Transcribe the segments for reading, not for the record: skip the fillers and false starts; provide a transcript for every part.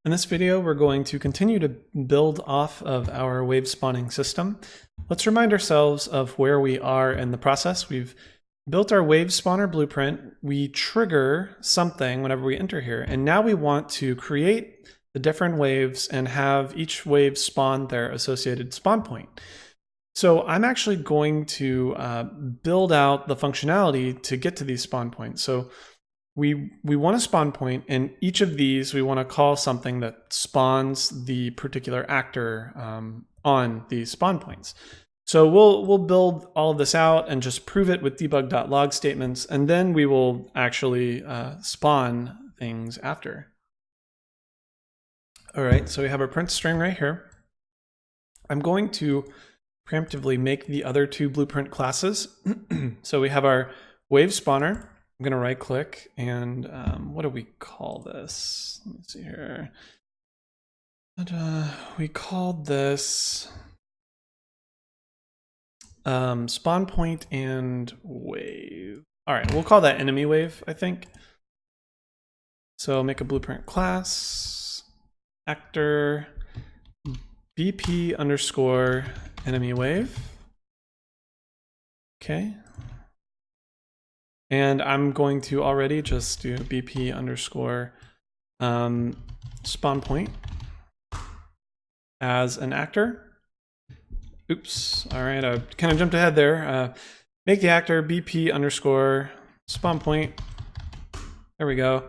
In this video, we're going to continue to build off of our wave spawning system. Let's remind ourselves of where we are in the process. We've built our wave spawner blueprint. We trigger something whenever we enter here. And now we want to create the different waves and have each wave spawn their associated spawn point. So I'm actually going to build out the functionality to get to these spawn points. So we want a spawn point, and each of these we want to call something that spawns the particular actor on these spawn points. So we'll build all of this out and just prove it with debug.log statements, and then we will actually spawn things after. All right, so we have our print string right here. I'm going to preemptively make the other two blueprint classes. So we have our wave spawner. I'm going to right click and what do we call this? Let me see here. We called this spawn point and wave. All right, we'll call that enemy wave, I think. So make a blueprint class, actor, BP underscore enemy wave. Okay. And I'm going to already just do BP underscore spawn point as an actor. Oops. All right. I kind of jumped ahead there. Make the actor BP underscore spawn point. There we go.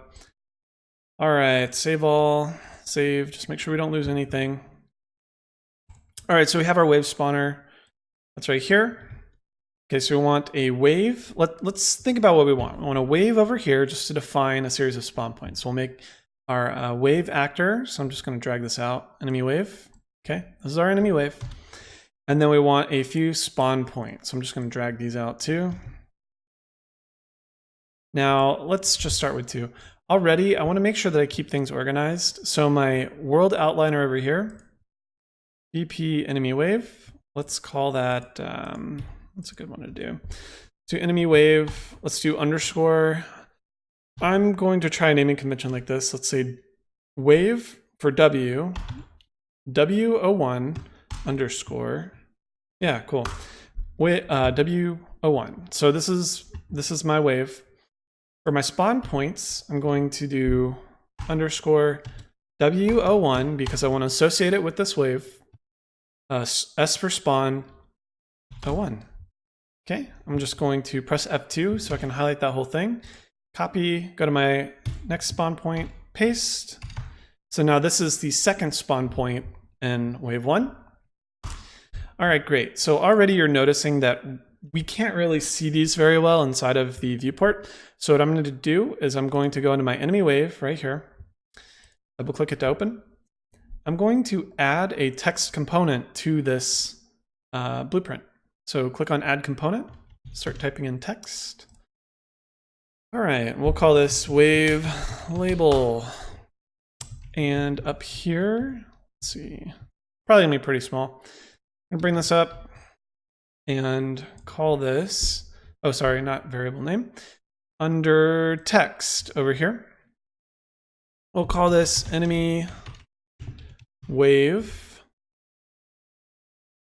All right. Save all. Save. Just make sure we don't lose anything. All right. So we have our wave spawner. That's right here. Okay, so we want a wave. Let's think about what we want. We want a wave over here just to define a series of spawn points. So we'll make our wave actor. So I'm just going to drag this out. Enemy wave. Okay, this is our enemy wave. And then we want a few spawn points. So I'm just going to drag these out too. Now let's just start with two. Already, I want to make sure that I keep things organized. So my world outliner over here, BP enemy wave. Let's call that. That's a good one to do. So enemy wave, let's do underscore. I'm going to try a naming convention like this. Let's say wave for W, W01 underscore. Yeah, cool. W01. So this is my wave. For my spawn points, I'm going to do underscore W01 because I want to associate it with this wave. S for spawn 01. Okay, I'm just going to press F2 so I can highlight that whole thing. Copy, go to my next spawn point, paste. So now this is the second spawn point in wave 1. All right, great. So already you're noticing that we can't really see these very well inside of the viewport. So what I'm going to do is I'm going to go into my enemy wave right here, double click it to open. I'm going to add a text component to this blueprint. So click on add component, start typing in text. All right, we'll call this wave label. And up here, let's see, probably gonna be pretty small. I'm gonna bring this up and call this, oh, sorry, not variable name. Under text over here, we'll call this enemy wave.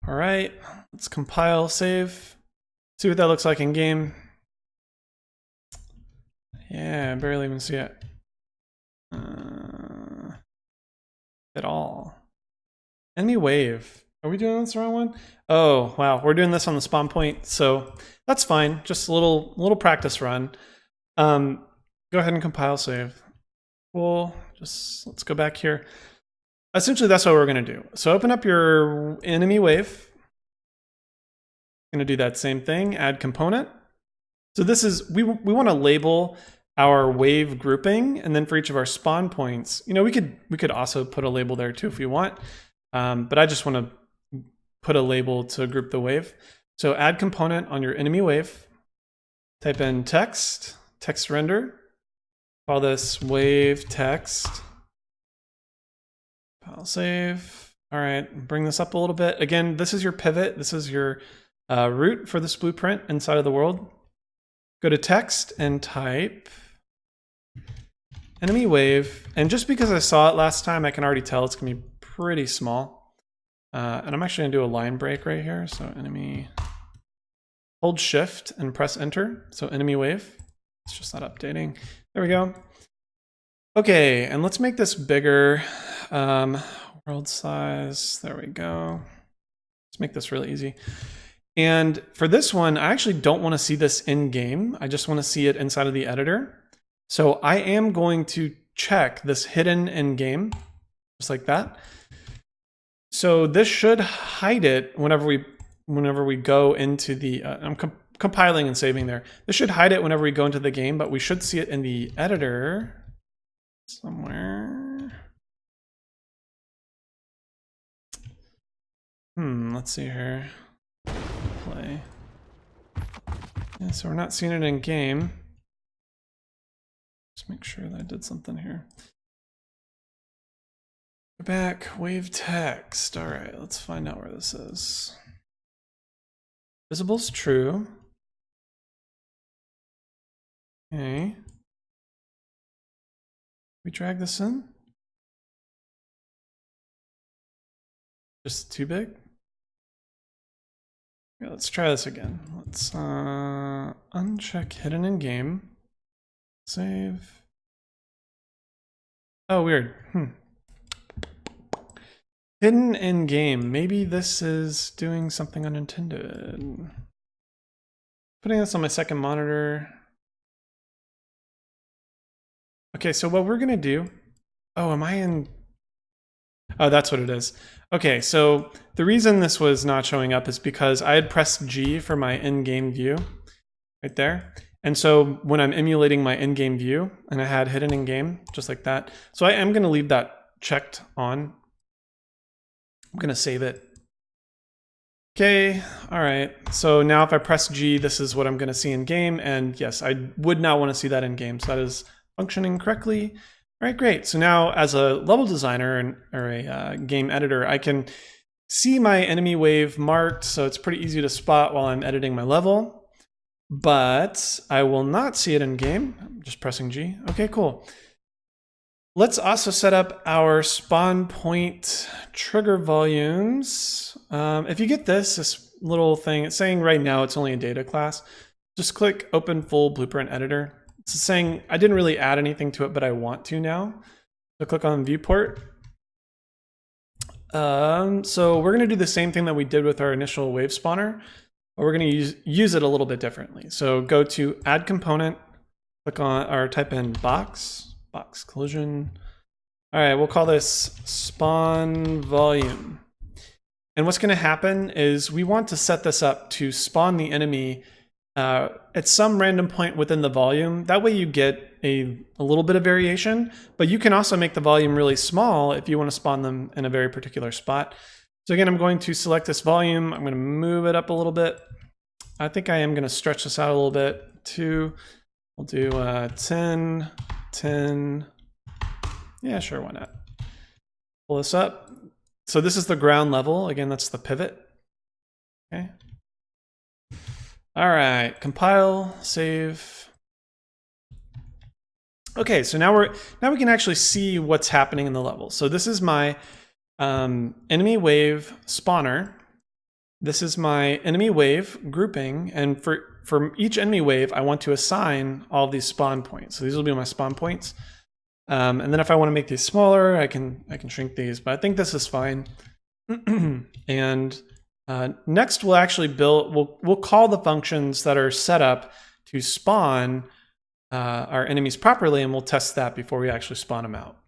All right, let's compile, save, see what that looks like in game. Yeah, I barely even see it at all. Enemy wave. Are we doing this the wrong one? Oh, wow, we're doing this on the spawn point, so that's fine. Just a little practice run. Go ahead and compile, save. Cool. Let's go back here. Essentially, that's what we're going to do. So open up your enemy wave. Going to do that same thing, add component. So this is, we want to label our wave grouping, and then for each of our spawn points, you know, we could also put a label there too if we want, but I just want to put a label to group the wave. So add component on your enemy wave, type in text render, call this wave text. File save. All right, bring this up a little bit. Again, this is your pivot. This is your root for this blueprint inside of the world. Go to text and type enemy wave, and just because I saw it last time, I can already tell it's gonna be pretty small. And I'm actually gonna do a line break right here. So enemy, hold shift and press enter. So enemy wave, it's just not updating. There we go. Okay, and let's make this bigger. World size, there we go. Let's make this really easy. And for this one, I actually don't want to see this in game. I just want to see it inside of the editor. So I am going to check this hidden in game, just like that. So this should hide it whenever we go into the, I'm compiling and saving there. This should hide it whenever we go into the game, but we should see it in the editor somewhere. Let's see here. Play. Yeah, so we're not seeing it in game. Just make sure that I did something here. Go back, wave text. All right, let's find out where this is. Visible's true. Okay. We drag this in? Just too big? Okay, let's try this again. Let's uncheck hidden in game. Save. Oh, weird. Hidden in game. Maybe this is doing something unintended. Putting this on my second monitor. Okay, so what we're gonna do. Oh, am I in? Oh, that's what it is. Okay, so the reason this was not showing up is because I had pressed G for my in-game view, right there. And so when I'm emulating my in-game view, and I had hidden in-game, just like that. So I am gonna leave that checked on. I'm gonna save it. Okay, all right. So now if I press G, this is what I'm gonna see in game. And yes, I would not wanna see that in game. So that is functioning correctly. All right, great. So now as a level designer or a game editor, I can see my enemy wave marked. So it's pretty easy to spot while I'm editing my level, but I will not see it in game. I'm just pressing G. Okay, cool. Let's also set up our spawn point trigger volumes. If you get this little thing, it's saying right now it's only a data class. Just click open full blueprint editor. It's saying I didn't really add anything to it, but I want to now. So click on viewport. So we're gonna do the same thing that we did with our initial wave spawner, but we're gonna use it a little bit differently. So go to add component, click on or type in box collision. All right, we'll call this spawn volume. And what's gonna happen is we want to set this up to spawn the enemy at some random point within the volume. That way you get a little bit of variation, but you can also make the volume really small if you want to spawn them in a very particular spot. So again, I'm going to select this volume. I'm going to move it up a little bit. I think I am going to stretch this out a little bit too. We'll do 10, 10. Yeah, sure, why not? Pull this up. So this is the ground level. Again, that's the pivot. Okay. All right, compile, save. Okay, so now we can actually see what's happening in the level. So this is my enemy wave spawner. This is my enemy wave grouping, and for each enemy wave, I want to assign all these spawn points. So these will be my spawn points. And then if I want to make these smaller, I can shrink these, but I think this is fine. And next, we'll actually we'll call the functions that are set up to spawn our enemies properly, and we'll test that before we actually spawn them out.